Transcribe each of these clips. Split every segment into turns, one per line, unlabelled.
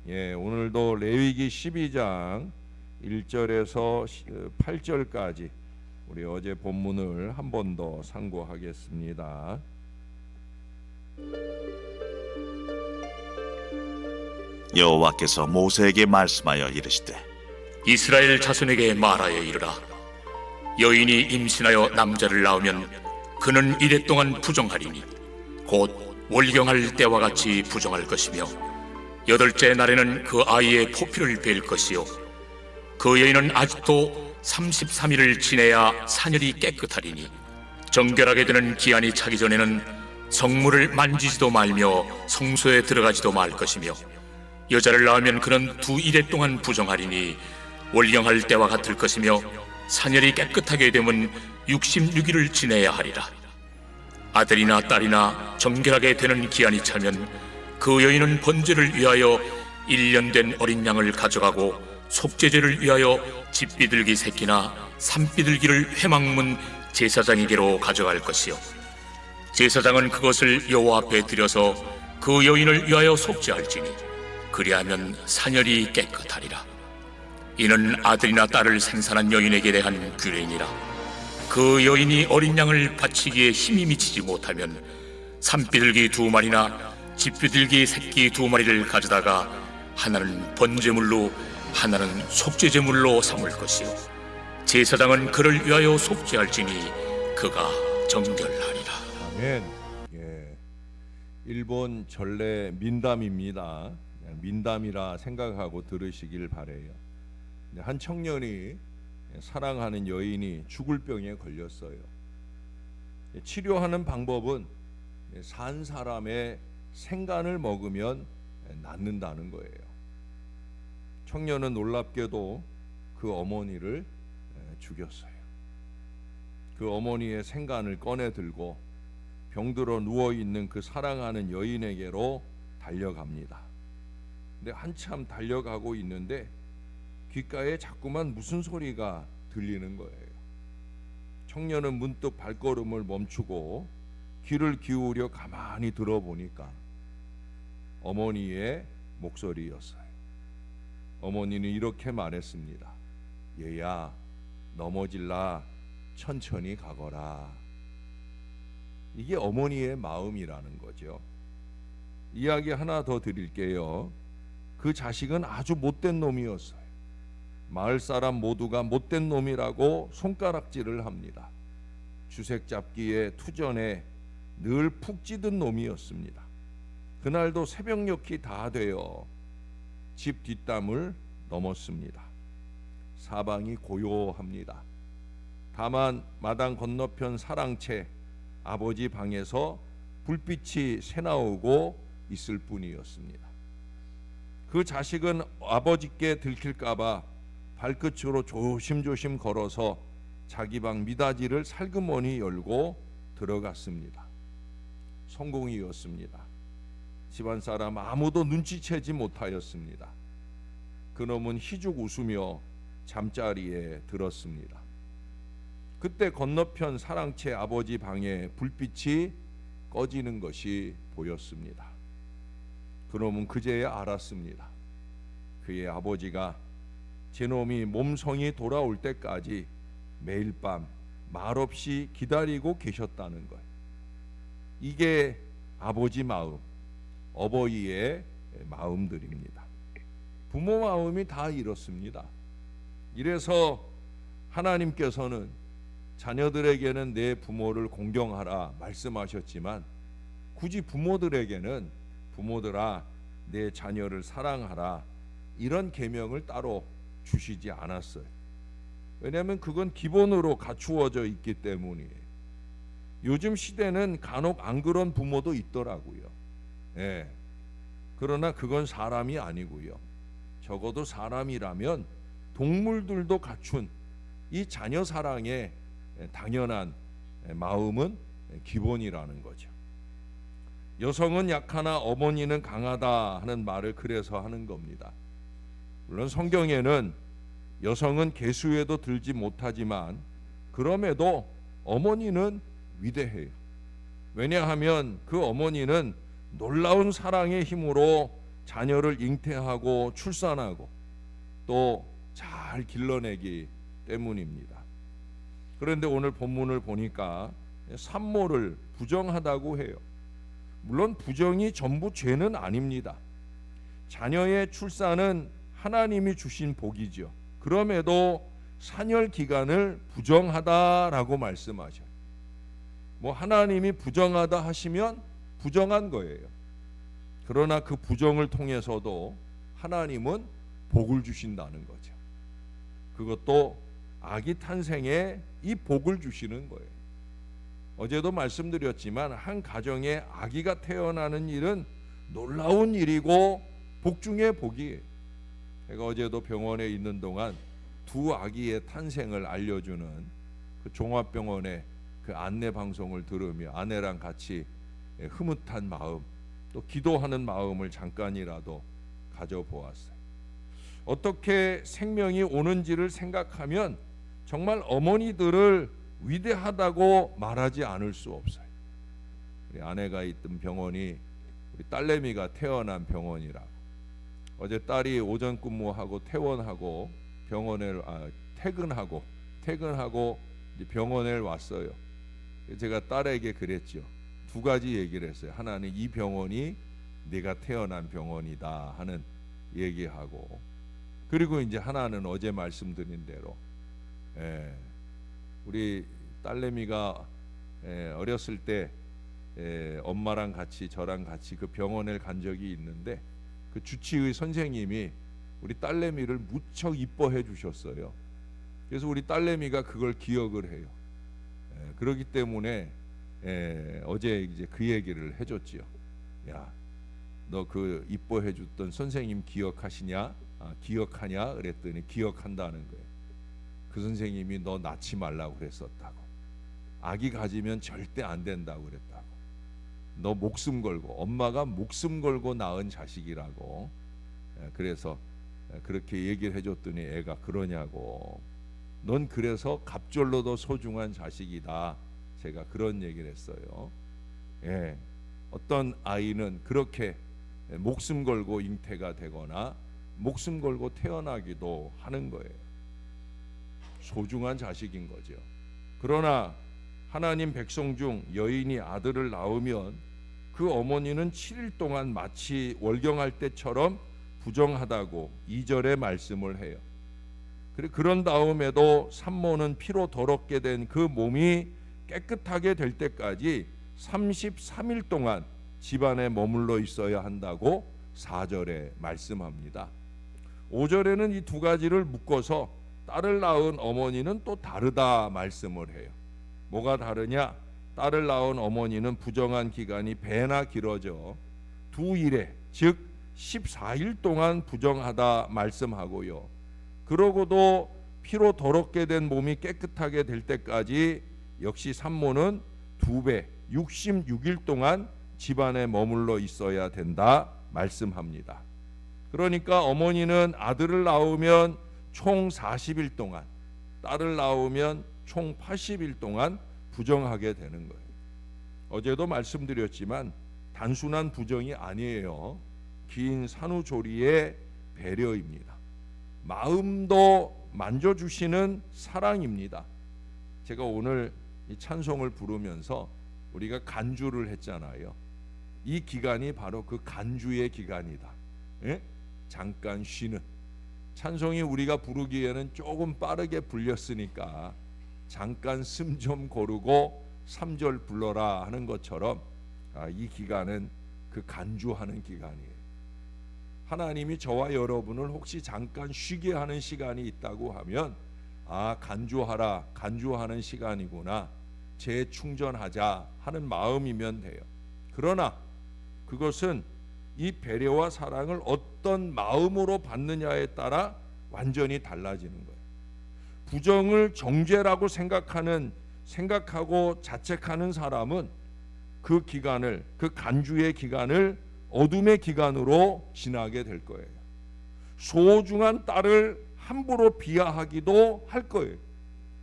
오늘도 레위기 12장 1절에서 8절까지 우리 어제 본문을 한 번 더 상고하겠습니다.
여호와께서 모세에게 말씀하여 이르시되
이스라엘 자손에게 말하여 이르라. 여인이 임신하여 남자를 낳으면 그는 이랫동안 부정하리니 곧 월경할 때와 같이 부정할 것이며 여덟째 날에는 그 아이의 포피를 벨 것이요 그 여인은 아직도 33일을 지내야 사녀리 깨끗하리니 정결하게 되는 기한이 차기 전에는 성물을 만지지도 말며 성소에 들어가지도 말 것이며 여자를 낳으면 그는 2일 동안 부정하리니 월경할 때와 같을 것이며 사녀리 깨끗하게 되면 66일을 지내야 하리라. 아들이나 딸이나 정결하게 되는 기한이 차면 그 여인은 번제를 위하여 1년 된 어린 양을 가져가고 속죄제를 위하여 집비둘기 새끼나 산비둘기를 회막문 제사장에게로 가져갈 것이요 제사장은 그것을 여호와 앞에 드려서 그 여인을 위하여 속죄할지니 그리하면 사녀리 깨끗하리라. 이는 아들이나 딸을 생산한 여인에게 대한 규례니라. 그 여인이 어린 양을 바치기에 힘이 미치지 못하면 산비둘기 2마리나 집비둘기 새끼 2마리를 가져다가 하나는 번제물로 하나는 속죄제물로 삼을 것이요 제사장은 그를 위하여 속죄할지니 그가 정결하리라.
아멘. 일본 전래 민담입니다. 민담이라 생각하고 들으시길 바래요. 한 청년이 사랑하는 여인이 죽을 병에 걸렸어요. 치료하는 방법은 산 사람의 생간을 먹으면 낫는다는 거예요. 청년은 놀랍게도 그 어머니를 죽였어요. 그 어머니의 생간을 꺼내 들고 병들어 누워 있는 그 사랑하는 여인에게로 달려갑니다. 근데 한참 달려가고 있는데 귓가에 자꾸만 무슨 소리가 들리는 거예요. 청년은 문득 발걸음을 멈추고 귀를 기울여 가만히 들어보니까 어머니의 목소리였어요. 어머니는 이렇게 말했습니다. 얘야, 넘어질라 천천히 가거라. 이게 어머니의 마음이라는 거죠. 이야기 하나 더 드릴게요. 그 자식은 아주 못된 놈이었어요. 마을 사람 모두가 못된 놈이라고 손가락질을 합니다. 주색 잡기에 투전에 늘 푹 찌든 놈이었습니다. 그날도 새벽녘이 다 되어 집 뒷담을 넘었습니다. 사방이 고요합니다. 다만 마당 건너편 사랑채 아버지 방에서 불빛이 새나오고 있을 뿐이었습니다. 그 자식은 아버지께 들킬까봐 발끝으로 조심조심 걸어서 자기 방 미닫이를 살그머니 열고 들어갔습니다. 성공이었습니다. 집안 사람 아무도 눈치채지 못하였습니다. 그놈은 희죽 웃으며 잠자리에 들었습니다. 그때 건너편 사랑채 아버지 방에 불빛이 꺼지는 것이 보였습니다. 그놈은 그제야 알았습니다. 그의 아버지가 제놈이 몸성이 돌아올 때까지 매일 밤 말없이 기다리고 계셨다는 것. 이게 아버지 마음, 어버이의 마음들입니다. 부모 마음이 다 이렇습니다. 이래서 하나님께서는 자녀들에게는 내 부모를 공경하라 말씀하셨지만 굳이 부모들에게는 부모들아 내 자녀를 사랑하라 이런 계명을 따로 주시지 않았어요. 왜냐하면 그건 기본으로 갖추어져 있기 때문이에요. 요즘 시대는 간혹 안 그런 부모도 있더라고요. 그러나 그건 사람이 아니고요. 적어도 사람이라면 동물들도 갖춘 이 자녀 사랑의 당연한 마음은 기본이라는 거죠. 여성은 약하나 어머니는 강하다 하는 말을 그래서 하는 겁니다. 물론 성경에는 여성은 계수에도 들지 못하지만 그럼에도 어머니는 위대해요. 왜냐하면 그 어머니는 놀라운 사랑의 힘으로 자녀를 잉태하고 출산하고 또 잘 길러내기 때문입니다. 그런데 오늘 본문을 보니까 산모를 부정하다고 해요. 물론 부정이 전부 죄는 아닙니다. 자녀의 출산은 하나님이 주신 복이죠. 그럼에도 산열 기간을 부정하다라고 말씀하셔요. 뭐 하나님이 부정하다 하시면 부정한 거예요. 그러나 그 부정을 통해서도 하나님은 복을 주신다는 거죠. 그것도 아기 탄생에 이 복을 주시는 거예요. 어제도 말씀드렸지만 한 가정에 아기가 태어나는 일은 놀라운 일이고 복 중에 복이에요. 제가 어제도 병원에 있는 동안 두 아기의 탄생을 알려주는 그 종합병원의 그 안내 방송을 들으며 아내랑 같이 흐뭇한 마음, 또 기도하는 마음을 잠깐이라도 가져보았어요. 어떻게 생명이 오는지를 생각하면 정말 어머니들을 위대하다고 말하지 않을 수 없어요. 우리 아내가 있던 병원이 우리 딸내미가 태어난 병원이라고. 어제 딸이 오전 근무하고 퇴원하고 퇴근하고 이제 병원에 왔어요. 제가 딸에게 그랬죠. 두 가지 얘기를 했어요. 하나는 이 병원이 네가 태어난 병원이다 하는 얘기하고, 그리고 이제 하나는 어제 말씀드린 대로 우리 딸내미가 어렸을 때 엄마랑 같이 저랑 같이 그 병원에 간 적이 있는데 그 주치의 선생님이 우리 딸내미를 무척 이뻐해 주셨어요. 그래서 우리 딸내미가 그걸 기억을 해요. 그렇기 때문에 어제 이제 그 얘기를 해줬지요. 야, 너 그 이뻐해 줬던 선생님 기억하시냐? 기억하냐? 그랬더니 기억한다는 거예요. 그 선생님이 너 낳지 말라고 그랬었다고. 아기 가지면 절대 안 된다고 그랬다고. 너 목숨 걸고, 엄마가 목숨 걸고 낳은 자식이라고. 그래서 그렇게 얘기를 해줬더니 애가 그러냐고. 넌 그래서 갑절로도 소중한 자식이다. 제가 그런 얘기를 했어요. 어떤 아이는 그렇게 목숨 걸고 잉태가 되거나 목숨 걸고 태어나기도 하는 거예요. 소중한 자식인 거죠. 그러나 하나님 백성 중 여인이 아들을 낳으면 그 어머니는 7일 동안 마치 월경할 때처럼 부정하다고 2절에 말씀을 해요. 그런 다음에도 산모는 피로 더럽게 된 그 몸이 깨끗하게 될 때까지 33일 동안 집안에 머물러 있어야 한다고 4절에 말씀합니다. 5절에는 이 두 가지를 묶어서 딸을 낳은 어머니는 또 다르다 말씀을 해요. 뭐가 다르냐? 딸을 낳은 어머니는 부정한 기간이 배나 길어져 두 일에 즉 14일 동안 부정하다 말씀하고요. 그러고도 피로 더럽게 된 몸이 깨끗하게 될 때까지 역시 산모는 2배 66일 동안 집안에 머물러 있어야 된다 말씀합니다. 그러니까 어머니는 아들을 낳으면 총 40일 동안, 딸을 낳으면 총 80일 동안 부정하게 되는 거예요. 어제도 말씀드렸지만 단순한 부정이 아니에요. 긴 산후조리의 배려입니다. 마음도 만져주시는 사랑입니다. 제가 오늘 이 찬송을 부르면서 우리가 간주를 했잖아요. 이 기간이 바로 그 간주의 기간이다. 잠깐 쉬는. 찬송이 우리가 부르기에는 조금 빠르게 불렸으니까 잠깐 숨 좀 고르고 3절 불러라 하는 것처럼 이 기간은 그 간주하는 기간이에요. 하나님이 저와 여러분을 혹시 잠깐 쉬게 하는 시간이 있다고 하면 간주하라, 간주하는 시간이구나, 재충전하자 하는 마음이면 돼요. 그러나 그것은 이 배려와 사랑을 어떤 마음으로 받느냐에 따라 완전히 달라지는 거예요. 부정을 정죄라고 생각하고 자책하는 사람은 그 기간을, 그 간주의 기간을 어둠의 기간으로 지나게 될 거예요. 소중한 딸을 함부로 비하하기도 할 거예요.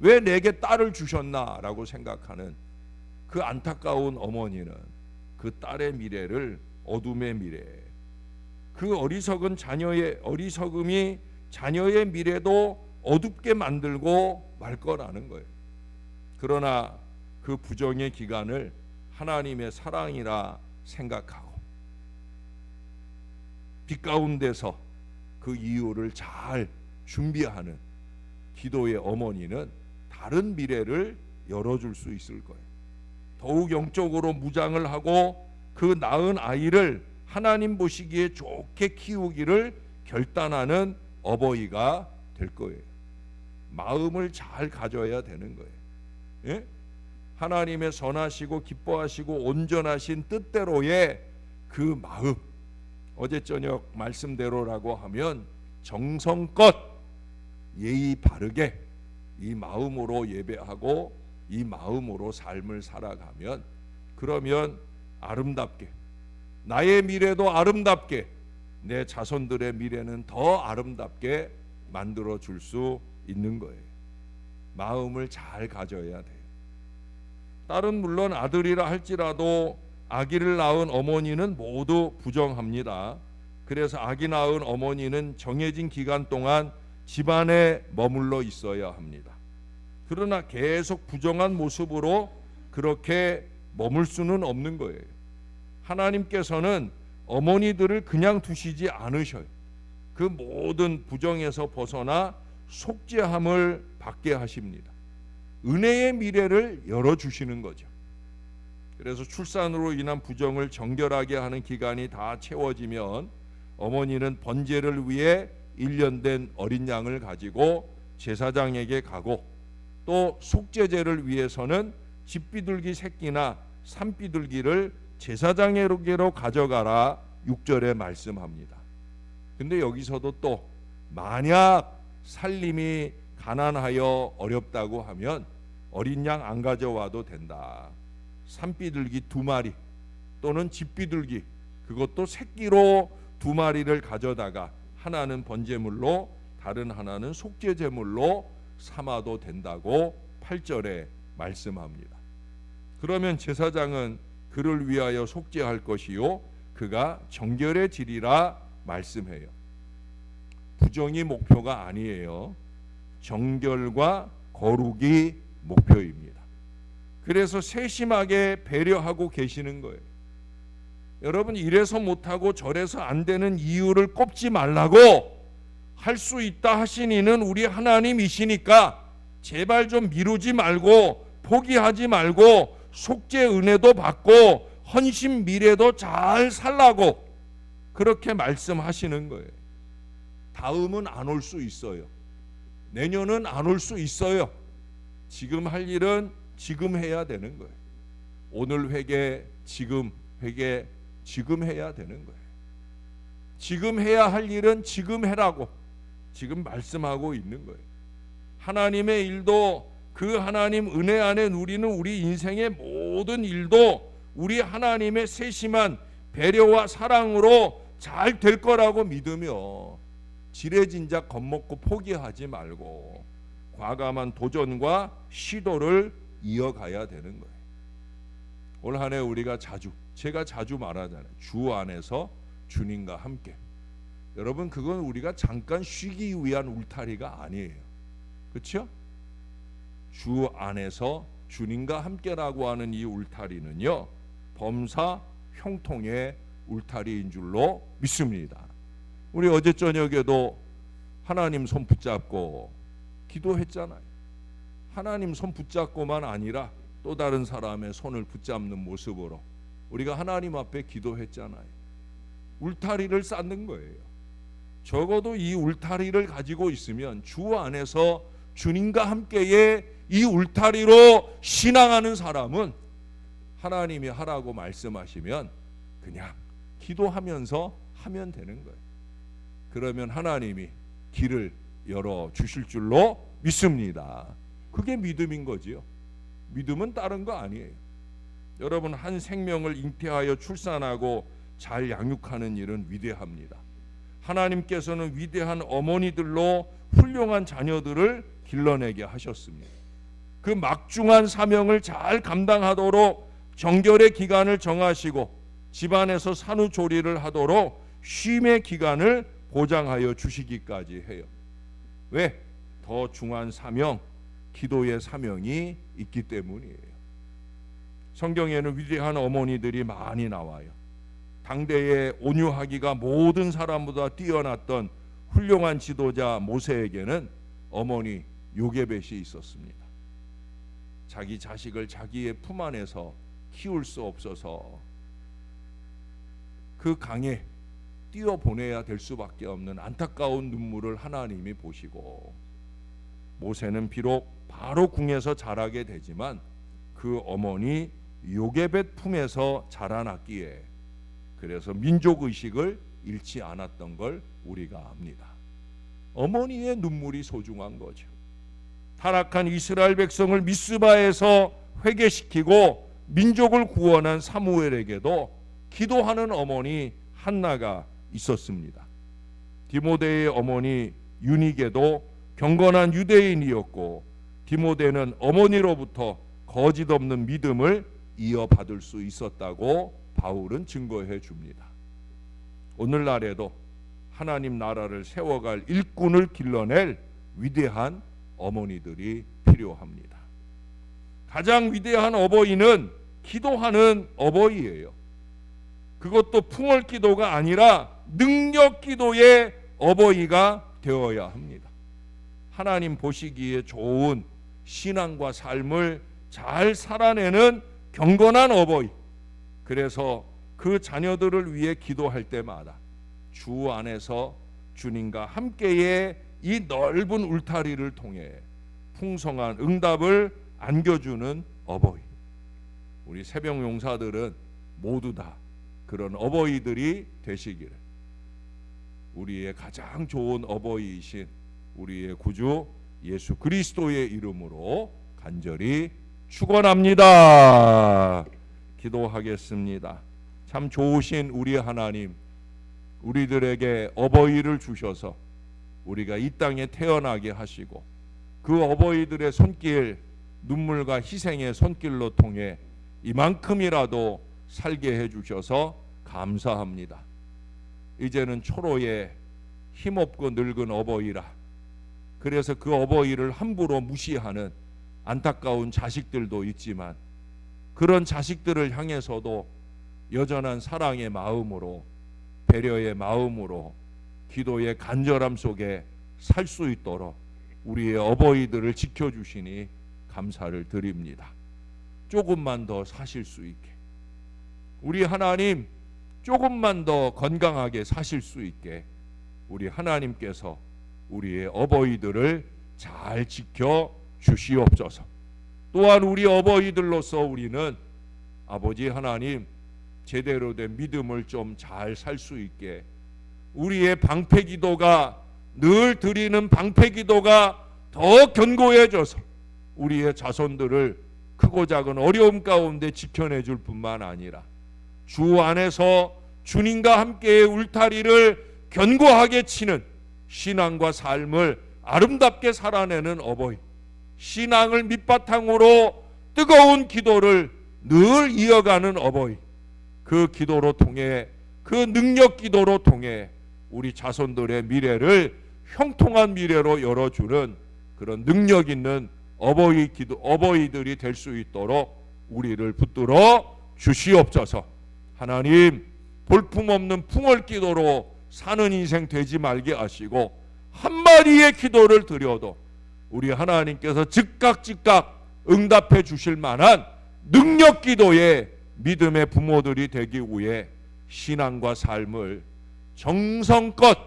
왜 내게 딸을 주셨나라고 생각하는 그 안타까운 어머니는 그 딸의 미래를 어둠의 미래, 그 어리석은 자녀의 어리석음이 자녀의 미래도 어둡게 만들고 말 거라는 거예요. 그러나 그 부정의 기간을 하나님의 사랑이라 생각하고 빛 가운데서 그 이유를 잘 준비하는 기도의 어머니는 다른 미래를 열어줄 수 있을 거예요. 더욱 영적으로 무장을 하고 그 낳은 아이를 하나님 보시기에 좋게 키우기를 결단하는 어버이가 될 거예요. 마음을 잘 가져야 되는 거예요. 예? 하나님의 선하시고 기뻐하시고 온전하신 뜻대로의 그 마음, 어제 저녁 말씀대로라고 하면 정성껏 예의 바르게 이 마음으로 예배하고 이 마음으로 삶을 살아가면, 그러면 아름답게, 나의 미래도 아름답게, 내 자손들의 미래는 더 아름답게 만들어 줄 수 있는 거예요. 마음을 잘 가져야 돼요. 딸은 물론 아들이라 할지라도 아기를 낳은 어머니는 모두 부정합니다. 그래서 아기 낳은 어머니는 정해진 기간 동안 집안에 머물러 있어야 합니다. 그러나 계속 부정한 모습으로 그렇게 머물 수는 없는 거예요. 하나님께서는 어머니들을 그냥 두시지 않으셔요. 그 모든 부정에서 벗어나 속죄함을 받게 하십니다. 은혜의 미래를 열어주시는 거죠. 그래서 출산으로 인한 부정을 정결하게 하는 기간이 다 채워지면 어머니는 번제를 위해 1년 된 어린 양을 가지고 제사장에게 가고, 또 속죄제를 위해서는 집비둘기 새끼나 산비둘기를 제사장에게로 가져가라 6절에 말씀합니다. 근데 여기서도 또 만약 살림이 가난하여 어렵다고 하면 어린 양 안 가져와도 된다. 산비둘기 2마리 또는 집비둘기, 그것도 새끼로 2마리를 가져다가 하나는 번제물로 다른 하나는 속죄제물로 삼아도 된다고 8절에 말씀합니다. 그러면 제사장은 그를 위하여 속죄할 것이요 그가 정결해지리라 말씀해요. 부정이 목표가 아니에요. 정결과 거룩이 목표입니다. 그래서 세심하게 배려하고 계시는 거예요. 여러분, 이래서 못하고 저래서 안 되는 이유를 꼽지 말라고, 할 수 있다 하신 이는 우리 하나님이시니까 제발 좀 미루지 말고 포기하지 말고 속죄 은혜도 받고 헌신 미래도 잘 살라고 그렇게 말씀하시는 거예요. 다음은 안 올 수 있어요. 내년은 안 올 수 있어요. 지금 할 일은 지금 해야 되는 거예요. 오늘 회개, 지금 회개, 지금 해야 되는 거예요. 지금 해야 할 일은 지금 해라고 지금 말씀하고 있는 거예요. 하나님의 일도 그 하나님 은혜 안에 누리는 우리 인생의 모든 일도 우리 하나님의 세심한 배려와 사랑으로 잘 될 거라고 믿으며 지레진작 겁먹고 포기하지 말고 과감한 도전과 시도를 이어가야 되는 거예요. 올 한 해 우리가 제가 자주 말하잖아요. 주 안에서 주님과 함께. 여러분, 그건 우리가 잠깐 쉬기 위한 울타리가 아니에요. 그렇죠? 주 안에서 주님과 함께라고 하는 이 울타리는요, 범사 형통의 울타리인 줄로 믿습니다. 우리 어제 저녁에도 하나님 손 붙잡고 기도했잖아요. 하나님 손 붙잡고만 아니라 또 다른 사람의 손을 붙잡는 모습으로 우리가 하나님 앞에 기도했잖아요. 울타리를 쌓는 거예요. 적어도 이 울타리를 가지고 있으면 주 안에서 주님과 함께의 이 울타리로 신앙하는 사람은 하나님이 하라고 말씀하시면 그냥 기도하면서 하면 되는 거예요. 그러면 하나님이 길을 열어 주실 줄로 믿습니다. 그게 믿음인 거지요. 믿음은 다른 거 아니에요. 여러분, 한 생명을 잉태하여 출산하고 잘 양육하는 일은 위대합니다. 하나님께서는 위대한 어머니들로 훌륭한 자녀들을 길러내게 하셨습니다. 그 막중한 사명을 잘 감당하도록 정결의 기간을 정하시고 집안에서 산후조리를 하도록 쉼의 기간을 보장하여 주시기까지 해요. 왜? 더 중한 사명, 기도의 사명이 있기 때문이에요. 성경에는 위대한 어머니들이 많이 나와요. 당대의 온유하기가 모든 사람보다 뛰어났던 훌륭한 지도자 모세에게는 어머니 요게벳이 있었습니다. 자기 자식을 자기의 품 안에서 키울 수 없어서 그 강에 뛰어보내야 될 수밖에 없는 안타까운 눈물을 하나님이 보시고, 모세는 비록 바로 궁에서 자라게 되지만 그 어머니 요게벳 품에서 자라났기에 그래서 민족의식을 잃지 않았던 걸 우리가 압니다. 어머니의 눈물이 소중한 거죠. 타락한 이스라엘 백성을 미스바에서 회개시키고 민족을 구원한 사무엘에게도 기도하는 어머니 한나가 있었습니다. 디모데의 어머니 유니게도 경건한 유대인이었고, 디모데는 어머니로부터 거짓 없는 믿음을 이어받을 수 있었다고 바울은 증거해 줍니다. 오늘날에도 하나님 나라를 세워갈 일꾼을 길러낼 위대한 어머니들이 필요합니다. 가장 위대한 어버이는 기도하는 어버이예요. 그것도 풍월 기도가 아니라 능력 기도의 어버이가 되어야 합니다. 하나님 보시기에 좋은 신앙과 삶을 잘 살아내는 경건한 어버이. 그래서 그 자녀들을 위해 기도할 때마다 주 안에서 주님과 함께의 이 넓은 울타리를 통해 풍성한 응답을 안겨주는 어버이. 우리 새벽 용사들은 모두 다 그런 어버이들이 되시기를 우리의 가장 좋은 어버이이신 우리의 구주 예수 그리스도의 이름으로 간절히 축원합니다. 기도하겠습니다. 참 좋으신 우리 하나님, 우리들에게 어버이를 주셔서 우리가 이 땅에 태어나게 하시고 그 어버이들의 손길, 눈물과 희생의 손길로 통해 이만큼이라도 살게 해주셔서 감사합니다. 이제는 초로에 힘없고 늙은 어버이라, 그래서 그 어버이를 함부로 무시하는 안타까운 자식들도 있지만 그런 자식들을 향해서도 여전한 사랑의 마음으로, 배려의 마음으로, 기도의 간절함 속에 살 수 있도록 우리의 어버이들을 지켜주시니 감사를 드립니다. 조금만 더 사실 수 있게, 우리 하나님 조금만 더 건강하게 사실 수 있게 우리 하나님께서 우리의 어버이들을 잘 지켜 주시옵소서. 또한 우리 어버이들로서 우리는 아버지 하나님 제대로 된 믿음을 좀 잘 살 수 있게, 우리의 방패기도가, 늘 드리는 방패기도가 더 견고해져서 우리의 자손들을 크고 작은 어려움 가운데 지켜내줄 뿐만 아니라 주 안에서 주님과 함께의 울타리를 견고하게 치는 신앙과 삶을 아름답게 살아내는 어버이, 신앙을 밑바탕으로 뜨거운 기도를 늘 이어가는 어버이, 그 기도로 통해, 그 능력 기도로 통해 우리 자손들의 미래를 형통한 미래로 열어주는 그런 능력 있는 어버이들이 될 수 있도록 우리를 붙들어 주시옵소서. 하나님, 볼품없는 풍월 기도로 사는 인생 되지 말게 하시고 한 마디의 기도를 드려도 우리 하나님께서 즉각 응답해 주실 만한 능력 기도의 믿음의 부모들이 되기 위해 신앙과 삶을 정성껏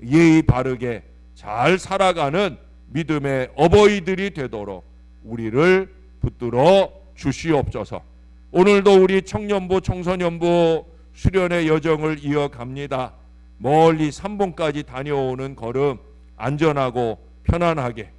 예의 바르게 잘 살아가는 믿음의 어버이들이 되도록 우리를 붙들어 주시옵소서. 오늘도 우리 청년부 청소년부 수련의 여정을 이어갑니다. 멀리 삼봉까지 다녀오는 걸음 안전하고 편안하게,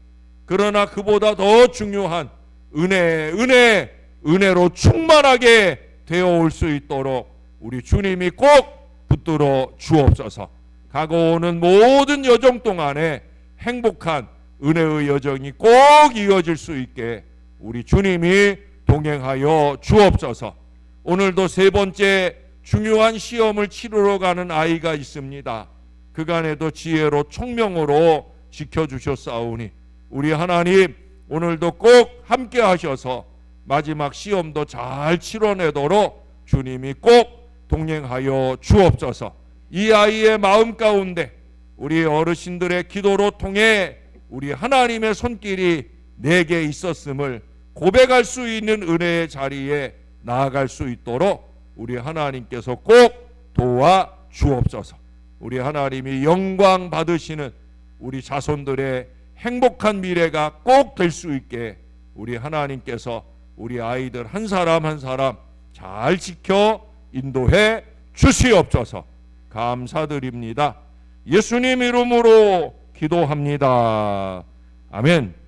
그러나 그보다 더 중요한 은혜로 충만하게 되어올 수 있도록 우리 주님이 꼭 붙들어 주옵소서. 가고 오는 모든 여정 동안에 행복한 은혜의 여정이 꼭 이어질 수 있게 우리 주님이 동행하여 주옵소서. 오늘도 세 번째 중요한 시험을 치르러 가는 아이가 있습니다. 그간에도 지혜로 총명으로 지켜주셨사오니 우리 하나님 오늘도 꼭 함께 하셔서 마지막 시험도 잘 치러내도록 주님이 꼭 동행하여 주옵소서. 이 아이의 마음 가운데 우리 어르신들의 기도로 통해 우리 하나님의 손길이 내게 있었음을 고백할 수 있는 은혜의 자리에 나아갈 수 있도록 우리 하나님께서 꼭 도와 주옵소서. 우리 하나님이 영광 받으시는 우리 자손들의 행복한 미래가 꼭 될 수 있게 우리 하나님께서 우리 아이들 한 사람 한 사람 잘 지켜 인도해 주시옵소서. 감사드립니다. 예수님 이름으로 기도합니다. 아멘.